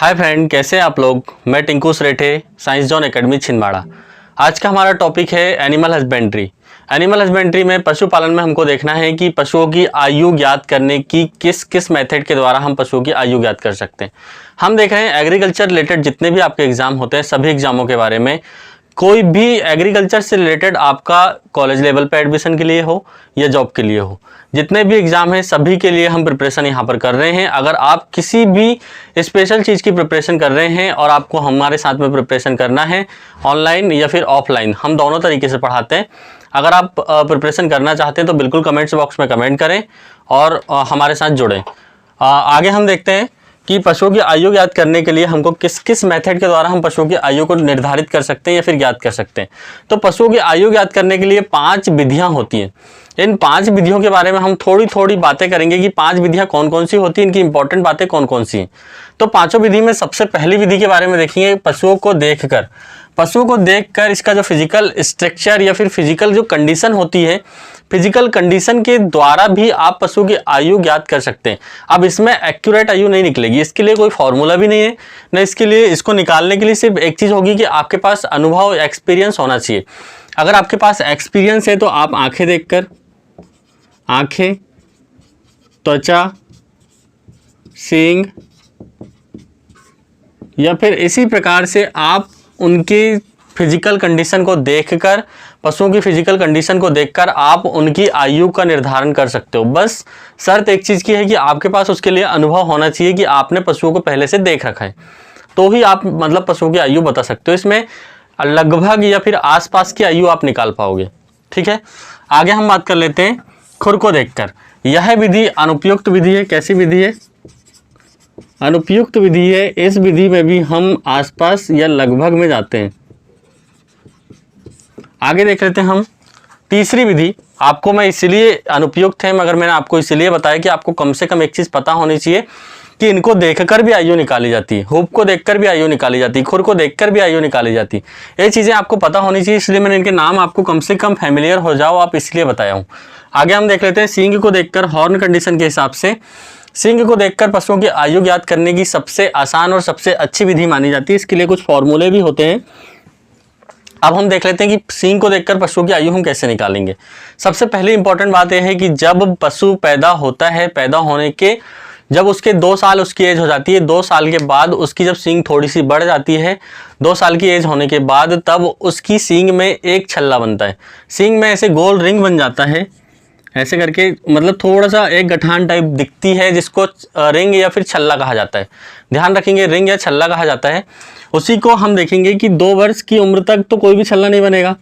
Hi friend, कैसे हैं आप लोग। मैं Tinku Sarethe, science zone academy Chhindwara. आज का हमारा टॉपिक है एनिमल हस्बेंड्री। एनिमल हस्बेंड्री में पशुपालन में हमको देखना है कि पशुओं की आयु ज्ञात करने की किस किस मेथड के द्वारा हम पशुओं की आयु ज्ञात कर सकते हैं। हम देख रहे हैं एग्रीकल्चर रिलेटेड जितने भी आपके एग्जाम होते हैं सभी एग्जामों के बारे में, कोई भी एग्रीकल्चर से रिलेटेड आपका कॉलेज लेवल पे एडमिशन के लिए हो या जॉब के लिए हो, जितने भी एग्जाम हैं सभी के लिए हम प्रिपरेशन यहाँ पर कर रहे हैं। अगर आप किसी भी स्पेशल चीज़ की प्रिपरेशन कर रहे हैं और आपको हमारे साथ में प्रिपरेशन करना है ऑनलाइन या फिर ऑफलाइन, हम दोनों तरीके से पढ़ाते हैं। अगर आप प्रिपरेशन करना चाहते हैं तो बिल्कुल कमेंट्स बॉक्स में कमेंट करें और हमारे साथ जुड़ें। आगे हम देखते हैं कि पशुओं की आयु ज्ञात करने के लिए हमको किस किस मेथड के द्वारा हम पशुओं की आयु को निर्धारित कर सकते हैं या फिर ज्ञात कर सकते हैं। तो पशुओं की आयु ज्ञात करने के लिए 5 विधियां होती हैं। इन 5 विधियों के बारे में हम थोड़ी थोड़ी बातें करेंगे कि 5 विधियां कौन कौन सी होती हैं, इनकी इंपॉर्टेंट बातें कौन कौन सी हैं। तो पांचों विधि में सबसे पहली विधि के बारे में देखेंगे पशुओं को देखकर इसका जो फिजिकल स्ट्रक्चर या फिर फिजिकल जो कंडीशन होती है, फिजिकल कंडीशन के द्वारा भी आप पशु की आयु ज्ञात कर सकते हैं। अब इसमें एक्यूरेट आयु नहीं निकलेगी, इसके लिए कोई फॉर्मूला भी नहीं है न इसके लिए। इसको निकालने के लिए सिर्फ एक चीज़ होगी कि आपके पास अनुभव एक्सपीरियंस होना चाहिए। अगर आपके पास एक्सपीरियंस है तो आप आंखें देखकर, आंखें, त्वचा, सींग या फिर इसी प्रकार से आप उनकी फिजिकल कंडीशन को देखकर, पशुओं की फिजिकल कंडीशन को देखकर आप उनकी आयु का निर्धारण कर सकते हो। बस शर्त एक चीज़ की है कि आपके पास उसके लिए अनुभव होना चाहिए कि आपने पशुओं को पहले से देख रखा है, तो ही आप मतलब पशुओं की आयु बता सकते हो। इसमें लगभग या फिर आसपास की आयु आप निकाल पाओगे। ठीक है, आगे हम बात कर लेते हैं खुर को देखकर। यह विधि अनुपयुक्त विधि है। कैसी विधि है? अनुपयुक्त विधि है। इस विधि में भी हम आसपास या लगभग में जाते हैं। आगे देख लेते हैं हम तीसरी विधि। आपको मैं इसलिए अनुपयुक्त है मगर मैंने आपको इसलिए बताया कि आपको कम से कम एक चीज़ पता होनी चाहिए कि इनको देखकर भी आयु निकाली जाती है, हुप को देखकर भी आयु निकाली जाती है, खुर को देखकर भी आयु निकाली जाती है। ये चीज़ें आपको पता होनी चाहिए, इसलिए मैंने इनके नाम आपको कम से कम फैमिलियर हो जाओ आप इसलिए बताया हूँ। आगे हम देख लेते हैं सींग को देखकर। हॉर्न कंडीशन के हिसाब से सींग को देखकर पशुओं की आयु ज्ञात करने की सबसे आसान और सबसे अच्छी विधि मानी जाती है। इसके लिए कुछ फॉर्मूले भी होते हैं। अब हम देख लेते हैं कि सींग को देखकर पशुओं की आयु हम कैसे निकालेंगे। सबसे पहली इंपॉर्टेंट बात यह है कि जब पशु पैदा होता है, पैदा होने के जब उसके 2 साल उसकी एज हो जाती है, 2 साल के बाद उसकी जब सींग थोड़ी सी बढ़ जाती है, 2 साल की एज होने के बाद तब उसकी सींग में एक छल्ला बनता है। सींग में ऐसे गोल रिंग बन जाता है, ऐसे करके, मतलब थोड़ा सा एक गठान टाइप दिखती है जिसको रिंग या फिर छल्ला कहा जाता है। ध्यान रखेंगे, रिंग या छल्ला कहा जाता है। उसी को हम देखेंगे कि 2 वर्ष की उम्र तक तो कोई भी छल्ला नहीं बनेगा।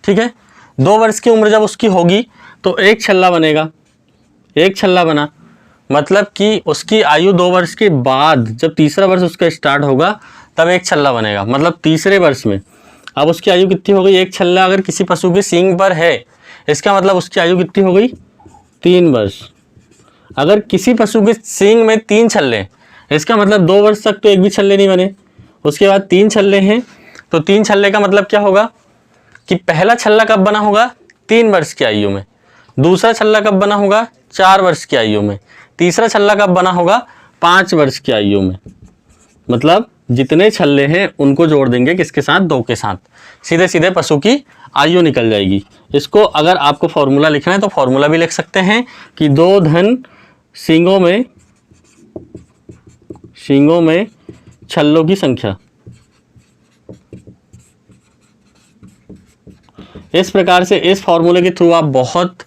ठीक है, 2 वर्ष की उम्र जब उसकी होगी तो एक छल्ला बनेगा। एक छल्ला बना मतलब कि उसकी आयु 2 वर्ष के बाद जब तीसरा वर्ष उसका स्टार्ट होगा तब एक छल्ला बनेगा, मतलब तीसरे वर्ष में। अब उसकी आयु कितनी हो गई? एक छल्ला अगर किसी पशु के सींग पर है, इसका मतलब उसकी आयु कितनी हो गई? 3 वर्ष। अगर किसी पशु के सींग में 3 छल्ले, इसका मतलब 2 वर्ष तक तो एक भी छल्ले नहीं बने, उसके बाद 3 छल्ले हैं, तो 3 छल्ले का मतलब क्या होगा कि पहला छल्ला कब बना होगा? 3 वर्ष की आयु में। दूसरा छल्ला कब बना होगा? 4 वर्ष की आयु में। तीसरा छल्ला कब बना होगा? 5 वर्ष की आयु में। मतलब जितने छल्ले हैं उनको जोड़ देंगे किसके साथ? 2 के साथ, सीधे सीधे पशु की आयु निकल जाएगी। इसको अगर आपको फॉर्मूला लिखना है तो फॉर्मूला भी लिख सकते हैं कि 2 धन सींगों में छल्लों की संख्या। इस प्रकार से इस फॉर्मूले के थ्रू आप बहुत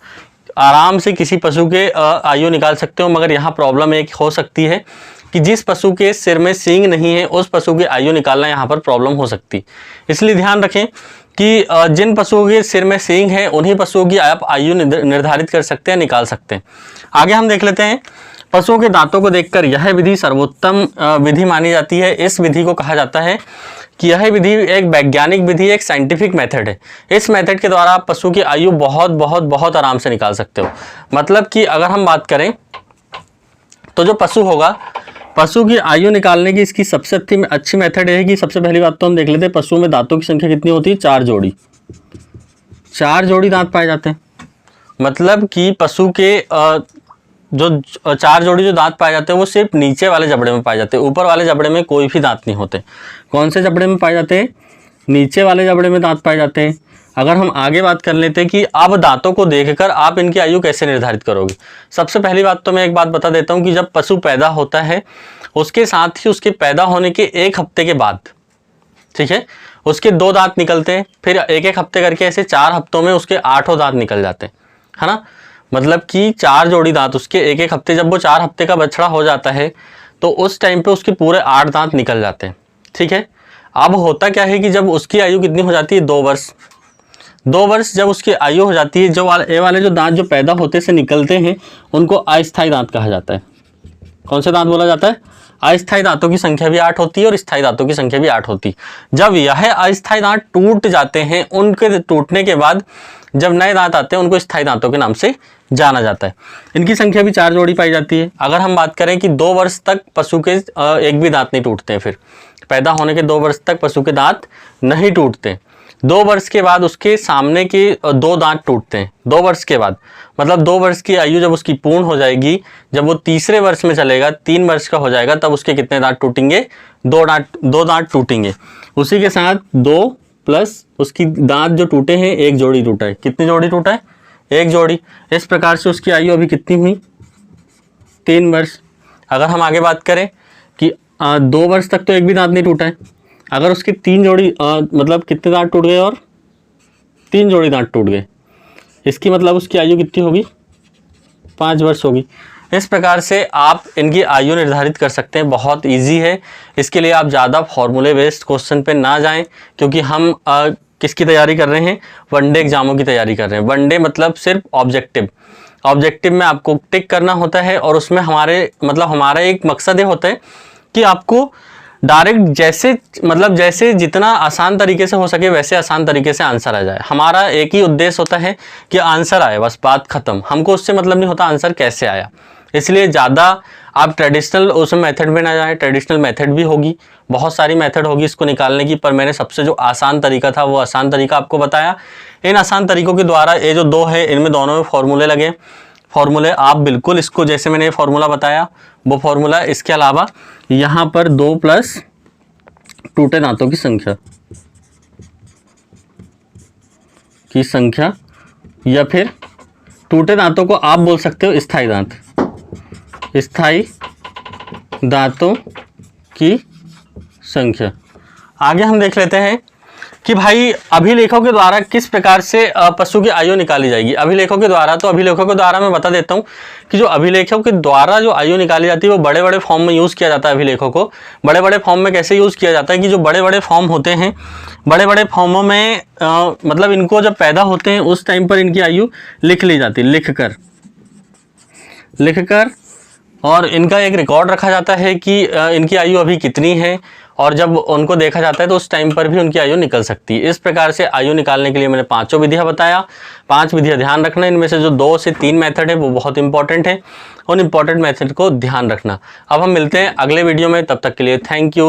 आराम से किसी पशु के आयु निकाल सकते हो। मगर यहाँ प्रॉब्लम एक हो सकती है कि जिस पशु के सिर में सींग नहीं है उस पशु की आयु निकालना यहाँ पर प्रॉब्लम हो सकती। इसलिए ध्यान रखें कि जिन पशुओं के सिर में सींग है उन्हीं पशुओं की आप आयु निर्धारित कर सकते हैं, निकाल सकते हैं। आगे हम देख लेते हैं पशुओं के दांतों को देखकर। यह विधि सर्वोत्तम विधि मानी जाती है। इस विधि को कहा जाता है कि यह विधि एक वैज्ञानिक विधि, एक साइंटिफिक मेथड है। इस मेथड के द्वारा आप पशु की आयु बहुत बहुत बहुत आराम से निकाल सकते हो। मतलब कि अगर हम बात करें तो जो पशु होगा, पशु की आयु निकालने की इसकी सबसे अच्छी मेथड है कि सबसे पहली बात तो हम देख लेते हैं पशुओं में दांतों की संख्या कितनी होती है? 4 जोड़ी। 4 जोड़ी दांत पाए जाते हैं। मतलब कि पशु के जो 4 जोड़ी जो दांत पाए जाते हैं वो सिर्फ नीचे वाले जबड़े में पाए जाते हैं, ऊपर वाले जबड़े में कोई भी दांत नहीं होते। कौन से जबड़े में पाए जाते हैं? नीचे वाले जबड़े में दांत पाए जाते हैं। अगर हम आगे बात कर लेते हैं कि अब दांतों को देखकर आप इनकी आयु कैसे निर्धारित करोगे। सबसे पहली बात तो मैं एक बात बता देता हूं कि जब पशु पैदा होता है उसके साथ ही उसके पैदा होने के 1 हफ्ते के बाद, ठीक है, उसके 2 दांत निकलते हैं, फिर 1-1 हफ्ते करके ऐसे 4 हफ्तों में उसके 8 दांत निकल जाते हैं, है ना। मतलब कि 4 जोड़ी दांत उसके 1-1 हफ्ते, जब वो 4 हफ्ते का बछड़ा हो जाता है तो उस टाइम पे उसके पूरे 8 दांत निकल जाते हैं, ठीक है। अब होता क्या है कि जब उसकी आयु कितनी हो जाती है? 2 वर्ष। 2 वर्ष जब उसकी आयु हो जाती है, ये वाले जो दांत जो पैदा होते से निकलते हैं उनको अस्थायी दांत कहा जाता है। कौन से दांत बोला जाता है? अस्थायी दांतों की संख्या भी 8 होती है और स्थायी दांतों की संख्या भी 8 होती है। जब यह अस्थायी दांत टूट जाते हैं, उनके टूटने के बाद जब नए दांत आते हैं उनको स्थायी दांतों के नाम से जाना जाता है। इनकी संख्या भी 4 जोड़ी पाई जाती है। अगर हम बात करें कि 2 वर्ष तक पशु के एक भी दांत नहीं टूटते हैं, फिर पैदा होने के 2 वर्ष तक पशु के दांत नहीं टूटते। 2 वर्ष के बाद उसके सामने के 2 दांत टूटते हैं। 2 वर्ष के बाद मतलब 2 वर्ष की आयु जब उसकी पूर्ण हो जाएगी, जब वो तीसरे वर्ष में चलेगा, 3 वर्ष का हो जाएगा, तब उसके कितने दांत टूटेंगे? 2 दांत टूटेंगे। उसी के साथ 2 प्लस उसकी दांत जो टूटे हैं 1 जोड़ी टूटा है। कितनी जोड़ी टूटा है? 1 जोड़ी। इस प्रकार से उसकी आयु अभी कितनी हुई? 3 वर्ष। अगर हम आगे बात करें कि 2 वर्ष तक तो एक भी दांत नहीं टूटा है, अगर उसके 3 जोड़ी मतलब कितने दांत टूट गए? और 3 जोड़ी दांत टूट गए, इसकी मतलब उसकी आयु कितनी होगी? 5 वर्ष होगी। इस प्रकार से आप इनकी आयु निर्धारित कर सकते हैं। बहुत इजी है। इसके लिए आप ज़्यादा फॉर्मूले बेस्ड क्वेश्चन पे ना जाएं, क्योंकि हम किसकी तैयारी कर रहे हैं? वनडे एग्जामों की तैयारी कर रहे हैं। वनडे मतलब सिर्फ ऑब्जेक्टिव में आपको टिक करना होता है, और उसमें हमारा एक मकसद ये होता है कि आपको डायरेक्ट जैसे जितना आसान तरीके से हो सके वैसे आसान तरीके से आंसर आ जाए। हमारा एक ही उद्देश्य होता है कि आंसर आए, बस बात खत्म। हमको उससे मतलब नहीं होता आंसर कैसे आया। इसलिए ज़्यादा आप ट्रेडिशनल उस मेथड में ना जाएं। ट्रेडिशनल मेथड भी होगी, बहुत सारी मेथड होगी इसको निकालने की, पर मैंने सबसे जो आसान तरीका था वो आसान तरीका आपको बताया। इन आसान तरीकों के द्वारा ये जो 2 है इनमें दोनों में फॉर्मूले लगे। फॉर्मूले आप बिल्कुल इसको जैसे मैंने फॉर्मूला बताया वो फॉर्मूला, इसके अलावा यहाँ पर 2 प्लस टूटे दांतों की संख्या या फिर टूटे दांतों को आप बोल सकते हो स्थायी दांतों की संख्या। आगे हम देख लेते हैं कि भाई अभिलेखों के द्वारा किस प्रकार से पशु की आयु निकाली जाएगी। अभिलेखों के द्वारा मैं बता देता हूं कि जो अभिलेखों के द्वारा जो आयु निकाली जाती है वो बड़े बड़े फॉर्म में यूज़ किया जाता है। अभिलेखों को बड़े बड़े फॉर्म में कैसे यूज़ किया जाता है कि जो बड़े बड़े फॉर्म होते हैं, बड़े बड़े फॉर्मों में मतलब इनको जब पैदा होते हैं उस टाइम पर इनकी आयु लिख ली जाती है, लिखकर और इनका एक रिकॉर्ड रखा जाता है कि इनकी आयु अभी कितनी है, और जब उनको देखा जाता है तो उस टाइम पर भी उनकी आयु निकल सकती है। इस प्रकार से आयु निकालने के लिए मैंने 5 विधियां बताया। 5 विधियां ध्यान रखना। इनमें से जो 2 से 3 मेथड है वो बहुत इंपॉर्टेंट है, उन इंपॉर्टेंट मेथड को ध्यान रखना। अब हम मिलते हैं अगले वीडियो में, तब तक के लिए थैंक यू।